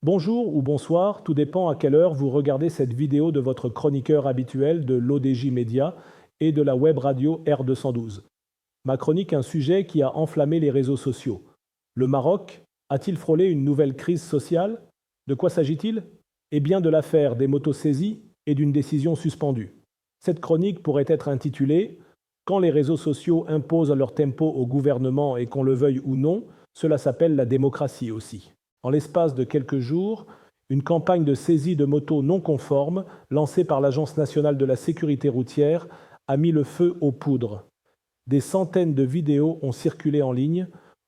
Bonjour ou bonsoir, tout dépend à quelle heure vous regardez cette vidéo de votre chroniqueur habituel de l'ODJ Média et de la web radio R212. Ma chronique, un sujet qui a enflammé les réseaux sociaux. Le Maroc a-t-il frôlé une nouvelle crise sociale? De quoi s'agit-il? Eh bien de l'affaire des motos saisies et d'une décision suspendue. Cette chronique pourrait être intitulée Quand les réseaux sociaux imposent leur tempo au gouvernement et qu'on le veuille ou non, cela s'appelle la démocratie aussi. En l'espace de quelques jours, une campagne de saisie de motos non conformes, lancée par l'Agence nationale de la sécurité routière, a mis le feu aux poudres. Des centaines de vidéos ont circulé en ligne,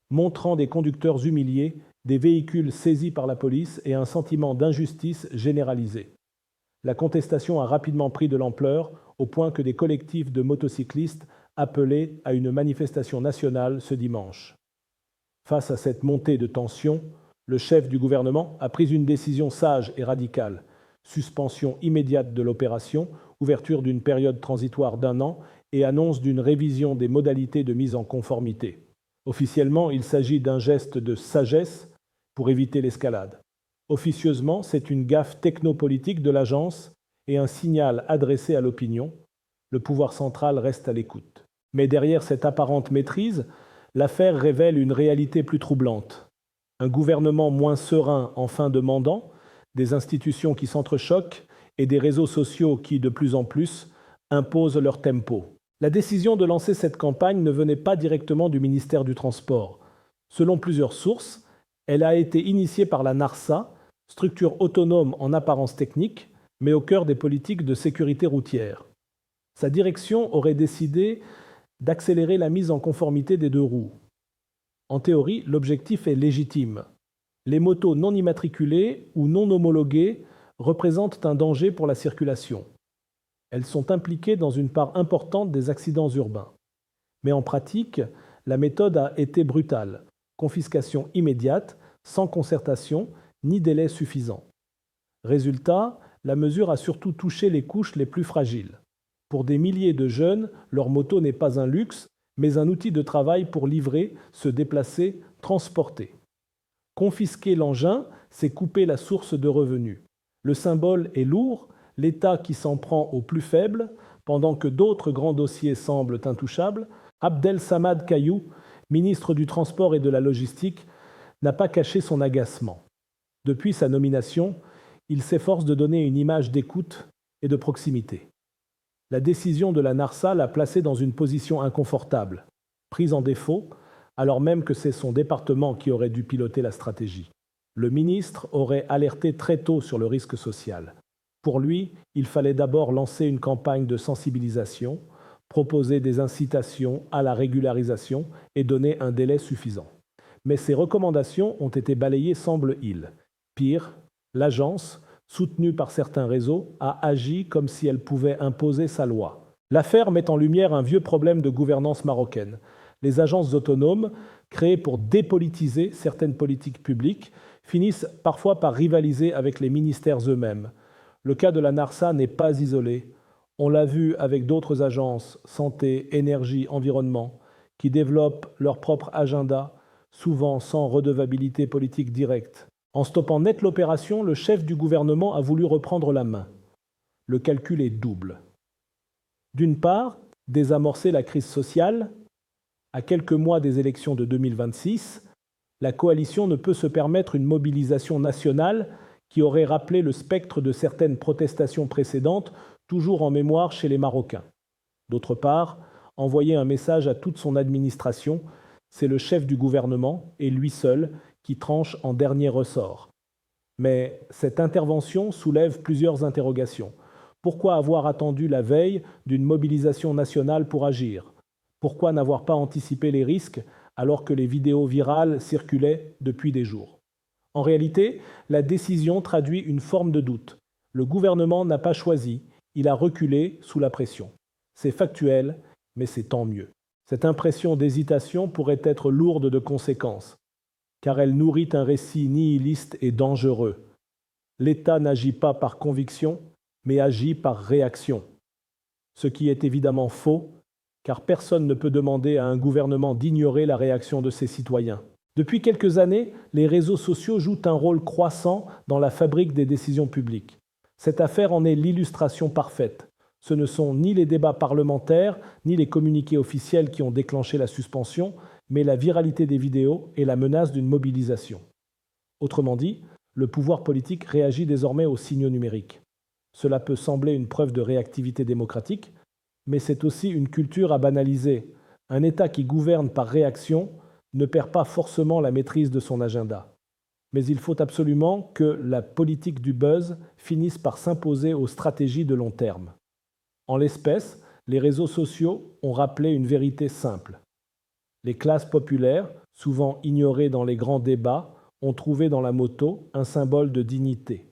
montrant des conducteurs humiliés, des véhicules saisis par la police et un sentiment d'injustice généralisé. La contestation a rapidement pris de l'ampleur, au point que des collectifs de motocyclistes appelaient à une manifestation nationale ce dimanche. Face à cette montée de tension, le chef du gouvernement a pris une décision sage et radicale: suspension immédiate de l'opération, ouverture d'une période transitoire d'1 an et annonce d'une révision des modalités de mise en conformité. Officiellement, il s'agit d'un geste de sagesse pour éviter l'escalade. Officieusement, c'est une gaffe technopolitique de l'agence et un signal adressé à l'opinion. Le pouvoir central reste à l'écoute. Mais derrière cette apparente maîtrise, l'affaire révèle une réalité plus troublante. Un gouvernement moins serein en fin de mandat, des institutions qui s'entrechoquent et des réseaux sociaux qui, de plus en plus, imposent leur tempo. La décision de lancer cette campagne ne venait pas directement du ministère du Transport. Selon plusieurs sources, elle a été initiée par la NARSA, structure autonome en apparence technique, mais au cœur des politiques de sécurité routière. Sa direction aurait décidé d'accélérer la mise en conformité des deux roues. En théorie, l'objectif est légitime. Les motos non immatriculées ou non homologuées représentent un danger pour la circulation. Elles sont impliquées dans une part importante des accidents urbains. Mais en pratique, la méthode a été brutale. Confiscation immédiate, sans concertation, ni délai suffisant. Résultat, la mesure a surtout touché les couches les plus fragiles. Pour des milliers de jeunes, leur moto n'est pas un luxe, mais un outil de travail pour livrer, se déplacer, transporter. Confisquer l'engin, c'est couper la source de revenus. Le symbole est lourd, l'État qui s'en prend aux plus faibles, pendant que d'autres grands dossiers semblent intouchables. Abdel Samad Kayou, ministre du Transport et de la Logistique, n'a pas caché son agacement. Depuis sa nomination, il s'efforce de donner une image d'écoute et de proximité. La décision de la NARSA l'a placé dans une position inconfortable, prise en défaut, alors même que c'est son département qui aurait dû piloter la stratégie. Le ministre aurait alerté très tôt sur le risque social. Pour lui, il fallait d'abord lancer une campagne de sensibilisation, proposer des incitations à la régularisation et donner un délai suffisant. Mais ces recommandations ont été balayées, semble-t-il. Pire, l'agence, soutenue par certains réseaux, a agi comme si elle pouvait imposer sa loi. L'affaire met en lumière un vieux problème de gouvernance marocaine. Les agences autonomes, créées pour dépolitiser certaines politiques publiques, finissent parfois par rivaliser avec les ministères eux-mêmes. Le cas de la NARSA n'est pas isolé. On l'a vu avec d'autres agences, santé, énergie, environnement, qui développent leur propre agenda, souvent sans redevabilité politique directe. En stoppant net l'opération, le chef du gouvernement a voulu reprendre la main. Le calcul est double. D'une part, désamorcer la crise sociale. À quelques mois des élections de 2026, la coalition ne peut se permettre une mobilisation nationale qui aurait rappelé le spectre de certaines protestations précédentes, toujours en mémoire chez les Marocains. D'autre part, envoyer un message à toute son administration, c'est le chef du gouvernement, et lui seul, qui tranche en dernier ressort. Mais cette intervention soulève plusieurs interrogations. Pourquoi avoir attendu la veille d'une mobilisation nationale pour agir? Pourquoi n'avoir pas anticipé les risques alors que les vidéos virales circulaient depuis des jours? En réalité, la décision traduit une forme de doute. Le gouvernement n'a pas choisi, il a reculé sous la pression. C'est factuel, mais c'est tant mieux. Cette impression d'hésitation pourrait être lourde de conséquences, car elle nourrit un récit nihiliste et dangereux. L'État n'agit pas par conviction, mais agit par réaction. Ce qui est évidemment faux, car personne ne peut demander à un gouvernement d'ignorer la réaction de ses citoyens. Depuis quelques années, les réseaux sociaux jouent un rôle croissant dans la fabrique des décisions publiques. Cette affaire en est l'illustration parfaite. Ce ne sont ni les débats parlementaires, ni les communiqués officiels qui ont déclenché la suspension, mais la viralité des vidéos et la menace d'une mobilisation. Autrement dit, le pouvoir politique réagit désormais aux signaux numériques. Cela peut sembler une preuve de réactivité démocratique, mais c'est aussi une culture à banaliser. Un État qui gouverne par réaction ne perd pas forcément la maîtrise de son agenda. Mais il faut absolument que la politique du buzz finisse par s'imposer aux stratégies de long terme. En l'espèce, les réseaux sociaux ont rappelé une vérité simple. Les classes populaires, souvent ignorées dans les grands débats, ont trouvé dans la moto un symbole de dignité.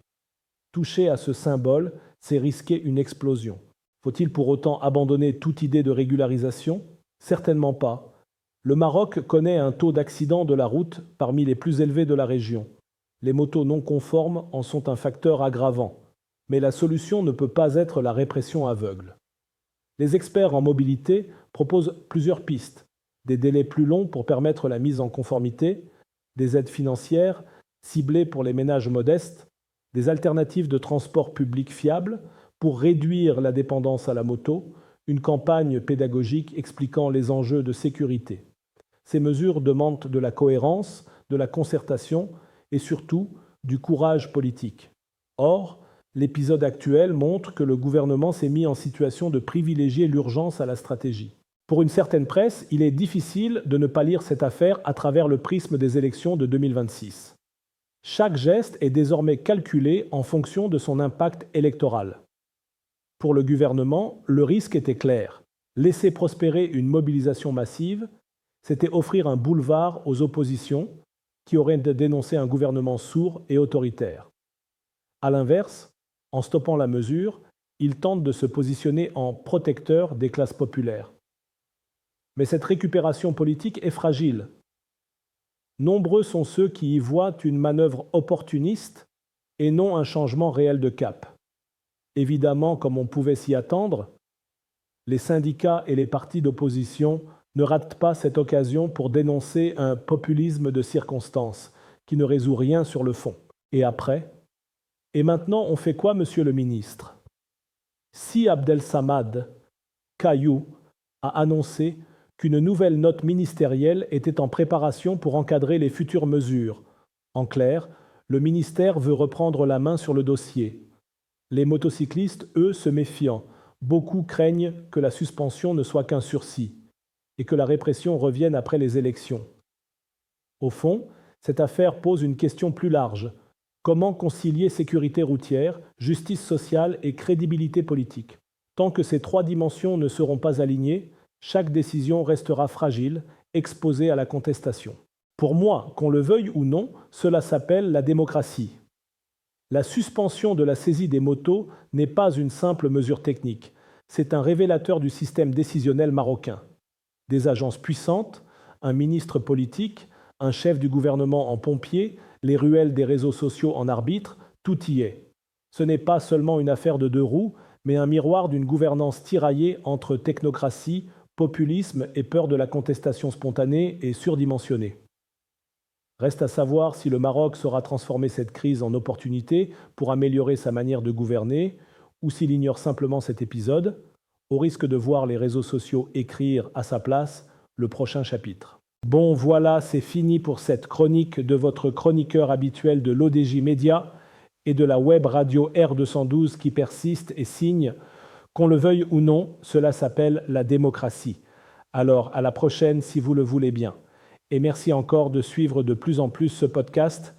Toucher à ce symbole, c'est risquer une explosion. Faut-il pour autant abandonner toute idée de régularisation? Certainement pas. Le Maroc connaît un taux d'accident de la route parmi les plus élevés de la région. Les motos non conformes en sont un facteur aggravant. Mais la solution ne peut pas être la répression aveugle. Les experts en mobilité proposent plusieurs pistes. Des délais plus longs pour permettre la mise en conformité, des aides financières ciblées pour les ménages modestes, des alternatives de transport public fiables pour réduire la dépendance à la moto, une campagne pédagogique expliquant les enjeux de sécurité. Ces mesures demandent de la cohérence, de la concertation et surtout du courage politique. Or, l'épisode actuel montre que le gouvernement s'est mis en situation de privilégier l'urgence à la stratégie. Pour une certaine presse, il est difficile de ne pas lire cette affaire à travers le prisme des élections de 2026. Chaque geste est désormais calculé en fonction de son impact électoral. Pour le gouvernement, le risque était clair. Laisser prospérer une mobilisation massive, c'était offrir un boulevard aux oppositions qui auraient dénoncé un gouvernement sourd et autoritaire. À l'inverse, en stoppant la mesure, il tente de se positionner en protecteur des classes populaires. Mais cette récupération politique est fragile. Nombreux sont ceux qui y voient une manœuvre opportuniste et non un changement réel de cap. Évidemment, comme on pouvait s'y attendre, les syndicats et les partis d'opposition ne ratent pas cette occasion pour dénoncer un populisme de circonstance qui ne résout rien sur le fond. Et après? Et maintenant, on fait quoi, monsieur le ministre? Si Abdel-Samad Kayou a annoncé qu'une nouvelle note ministérielle était en préparation pour encadrer les futures mesures. En clair, le ministère veut reprendre la main sur le dossier. Les motocyclistes, eux, se méfiant. Beaucoup craignent que la suspension ne soit qu'un sursis et que la répression revienne après les élections. Au fond, cette affaire pose une question plus large. Comment concilier sécurité routière, justice sociale et crédibilité politique? Tant que ces trois dimensions ne seront pas alignées, chaque décision restera fragile, exposée à la contestation. Pour moi, qu'on le veuille ou non, cela s'appelle la démocratie. La suspension de la saisie des motos n'est pas une simple mesure technique, c'est un révélateur du système décisionnel marocain. Des agences puissantes, un ministre politique, un chef du gouvernement en pompier, les ruelles des réseaux sociaux en arbitre, tout y est. Ce n'est pas seulement une affaire de deux roues, mais un miroir d'une gouvernance tiraillée entre technocratie, populisme et peur de la contestation spontanée et surdimensionnée. Reste à savoir si le Maroc saura transformer cette crise en opportunité pour améliorer sa manière de gouverner, ou s'il ignore simplement cet épisode, au risque de voir les réseaux sociaux écrire à sa place le prochain chapitre. Bon, voilà, c'est fini pour cette chronique de votre chroniqueur habituel de l'ODJ Média et de la web radio R212 qui persiste et signe. Qu'on le veuille ou non, cela s'appelle la démocratie. Alors, à la prochaine si vous le voulez bien. Et merci encore de suivre de plus en plus ce podcast